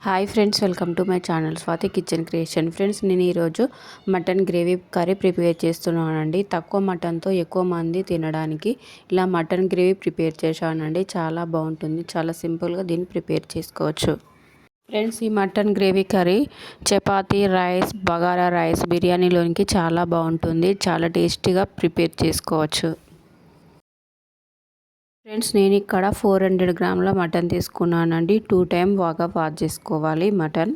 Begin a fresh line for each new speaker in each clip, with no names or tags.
Hi friends, welcome to my channel Swathi kitchen creation. Friends, నేను ఈరోజు mutton gravy curry prepare చేస్తున్నానండి. తక్కువ మటన్తో ఎక్కువ మంది తినడానికి ఇలా మటన్ గ్రేవీ ప్రిపేర్ చేశానండి. చాలా బాగుంటుంది. చాలా సింపుల్గా దీన్ని ప్రిపేర్ చేసుకోవచ్చు. ఫ్రెండ్స్, ఈ mutton gravy curry chapati, rice, bagara rice, బిర్యానీలోనికి చాలా బాగుంటుంది. చాలా టేస్టీగా ప్రిపేర్ చేసుకోవచ్చు. ఫ్రెండ్స్, నేను ఇక్కడ 400 గ్రాముల మటన్ తీసుకున్నానండి. 2 టైమ్ బాగా వాష్ చేసుకోవాలి మటన్.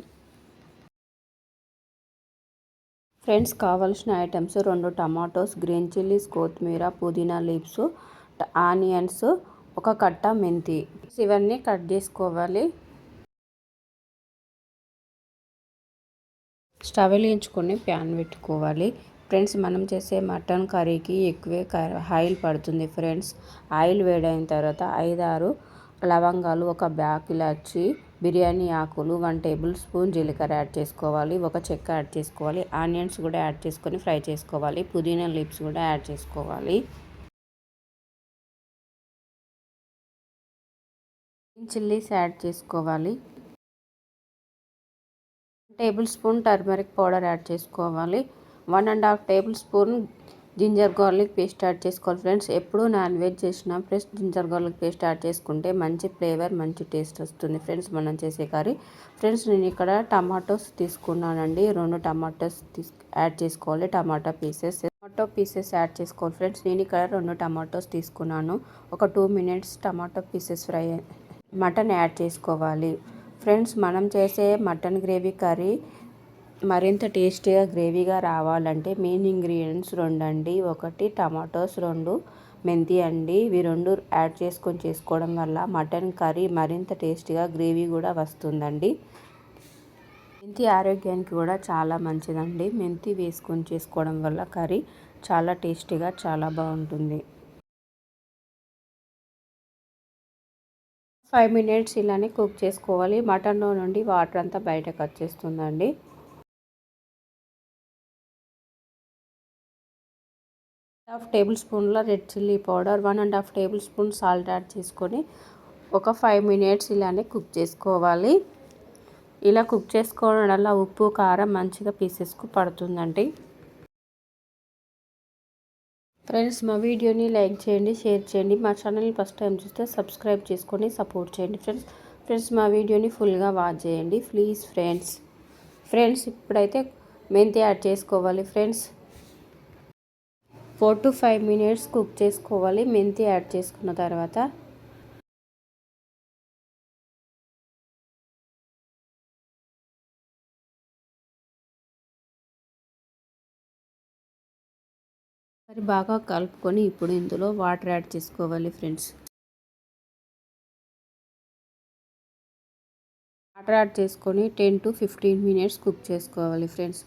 ఫ్రెండ్స్, కావాల్సిన ఐటమ్స్ 2 టమాటోస్, గ్రీన్ చిల్లీస్, కొత్తిమీర, పుదీనా లీవ్స్, ఆనియన్స్, ఒక కట్ట మెంతి. ఇవన్నీ కట్ చేసుకోవాలి. స్టవ్ వెలిగించుకొని ప్యాన్ పెట్టుకోవాలి. ఫ్రెండ్స్, మనం చేసే మటన్ కర్రీకి ఎక్కువే ఆయిల్ పడుతుంది. ఫ్రెండ్స్, ఆయిల్ వేడైన తర్వాత 5-6 లవంగాలు, ఒక బ్లాక్ ఇలాచి, బిర్యానీ ఆకులు, 1 టేబుల్ స్పూన్ జీలకర్ర యాడ్ చేసుకోవాలి. ఒక చెక్క యాడ్ చేసుకోవాలి. ఆనియన్స్ కూడా యాడ్ చేసుకొని ఫ్రై చేసుకోవాలి. పుదీనా లీవ్స్ కూడా యాడ్ చేసుకోవాలి. చిల్లీస్ యాడ్ చేసుకోవాలి. Tablespoon turmeric powder add చేసుకోవాలి. 1.5 tablespoon ginger garlic paste add చేసుకోవాలి. ఫ్రెండ్స్, ఎప్పుడు నాన్ వెజ్ చేసినా fresh ginger garlic paste add చేసుకుంటే మంచి ఫ్లేవర్, మంచి టేస్ట్ వస్తుంది. ఫ్రెండ్స్, మనం చేసే కర్రీ. ఫ్రెండ్స్, నేను ఇక్కడ టమాటోస్ తీసుకున్నానండి. 2 టమాటోస్ యాడ్ చేసుకోవాలి. టమాటో పీసెస్ యాడ్ చేసుకోవాలి. ఫ్రెండ్స్, నేను ఇక్కడ 2 టమాటోస్ తీసుకున్నాను. ఒక 2 minutes tomato pieces fry mutton add చేసుకోవాలి. ఫ్రెండ్స్, మనం చేసే మటన్ గ్రేవీ కర్రీ మరింత టేస్టీగా గ్రేవీగా రావాలంటే మెయిన్ ఇంగ్రీడియంట్స్ 2 అండి. 1 టమాటోస్, 2 మెంతి అండి. ఇవి 2 యాడ్ చేసుకొని చేసుకోవడం వల్ల మటన్ కర్రీ మరింత టేస్టీగా గ్రేవీ కూడా వస్తుందండి. మెంతి ఆరోగ్యానికి కూడా చాలా మంచిదండి. మెంతి వేసుకొని చేసుకోవడం వల్ల కర్రీ చాలా టేస్టీగా, చాలా బాగుంటుంది. 5 మినిట్స్ ఇలానే కుక్ చేసుకోవాలి. మటన్లో నుండి వాటర్ అంతా బయటకు వచ్చేస్తుందండి. 1.5 టేబుల్ స్పూన్ల red chilli powder, 1.5 table spoon salt add చేసుకొని ఒక 5 మినిట్స్ ఇలానే కుక్ చేసుకోవాలి. ఇలా కుక్ చేసుకోవడం వల్ల ఉప్పు, కారం మంచిగా పీసెస్కు పడుతుందండి. ఫ్రెండ్స్, మా వీడియోని లైక్ చేయండి, షేర్ చేయండి. మా ఛానల్ని ఫస్ట్ టైం చూస్తే సబ్స్క్రైబ్ చేసుకొని సపోర్ట్ చేయండి. ఫ్రెండ్స్, మా వీడియోని ఫుల్గా వాచ్ చేయండి ప్లీజ్. ఫ్రెండ్స్, ఇప్పుడైతే మెంతి యాడ్ చేసుకోవాలి. ఫ్రెండ్స్, 4 to 5 మినిట్స్ కుక్ చేసుకోవాలి. మెంతి యాడ్ చేసుకున్న తర్వాత మరి బాగా కలుపుకొని ఇప్పుడు ఇందులో వాటర్ యాడ్ చేసుకోవాలి. ఫ్రెండ్స్, వాటర్ యాడ్ చేసుకొని 10 to 15 మినిట్స్ కుక్ చేసుకోవాలి. ఫ్రెండ్స్,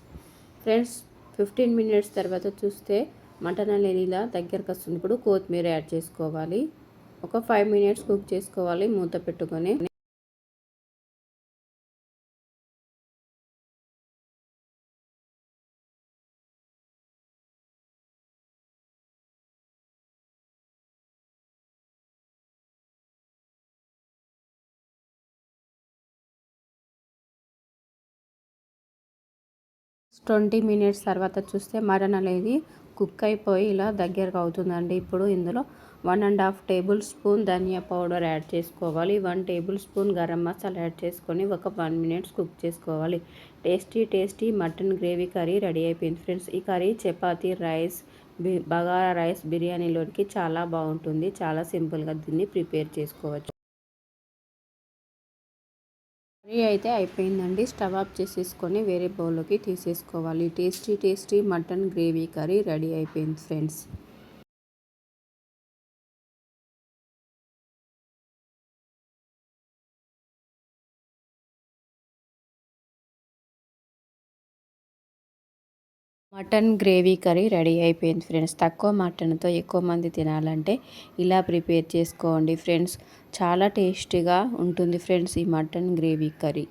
15 మినిట్స్ తర్వాత చూస్తే మటన్ అనేది ఇలా దగ్గరకు వస్తుంది. ఇప్పుడు కొత్తిమీర యాడ్ చేసుకోవాలి. ఒక 5 మినిట్స్ కుక్ చేసుకోవాలి మూత పెట్టుకొని. ట్వంటీ మినిట్స్ తర్వాత చూస్తే మటన్ అనేది కుక్ అయిపోయి ఇలా దగ్గరకు అవుతుందండి. ఇప్పుడు ఇందులో 1.5 టేబుల్ స్పూన్ ధనియా పౌడర్ యాడ్ చేసుకోవాలి. 1 tablespoon garam masala add చేసుకొని ఒక 1 మినిట్స్ కుక్ చేసుకోవాలి. Tasty mutton gravy curry ready అయిపోయింది. ఫ్రెండ్స్, ఈ curry chapati, rice, bagara rice, బిర్యానీలోనికి చాలా బాగుంటుంది. చాలా సింపుల్గా దీన్ని ప్రిపేర్ చేసుకోవచ్చు. కర్రీ అయితే అయిపోయిందండి. స్టవ్ ఆఫ్ చేసేసుకొని వేరే బౌల్లోకి తీసేసుకోవాలి. Tasty mutton gravy curry ready అయిపోయింది. Friends, mutton gravy curry ready అయిపోయింది. ఫ్రెండ్స్, తక్కువ మటన్తో ఎక్కువ మంది తినాలంటే ఇలా ప్రిపేర్ చేసుకోండి. ఫ్రెండ్స్, చాలా టేస్టీగా ఉంటుంది. ఫ్రెండ్స్, ఈ మటన్ గ్రేవీ కర్రీ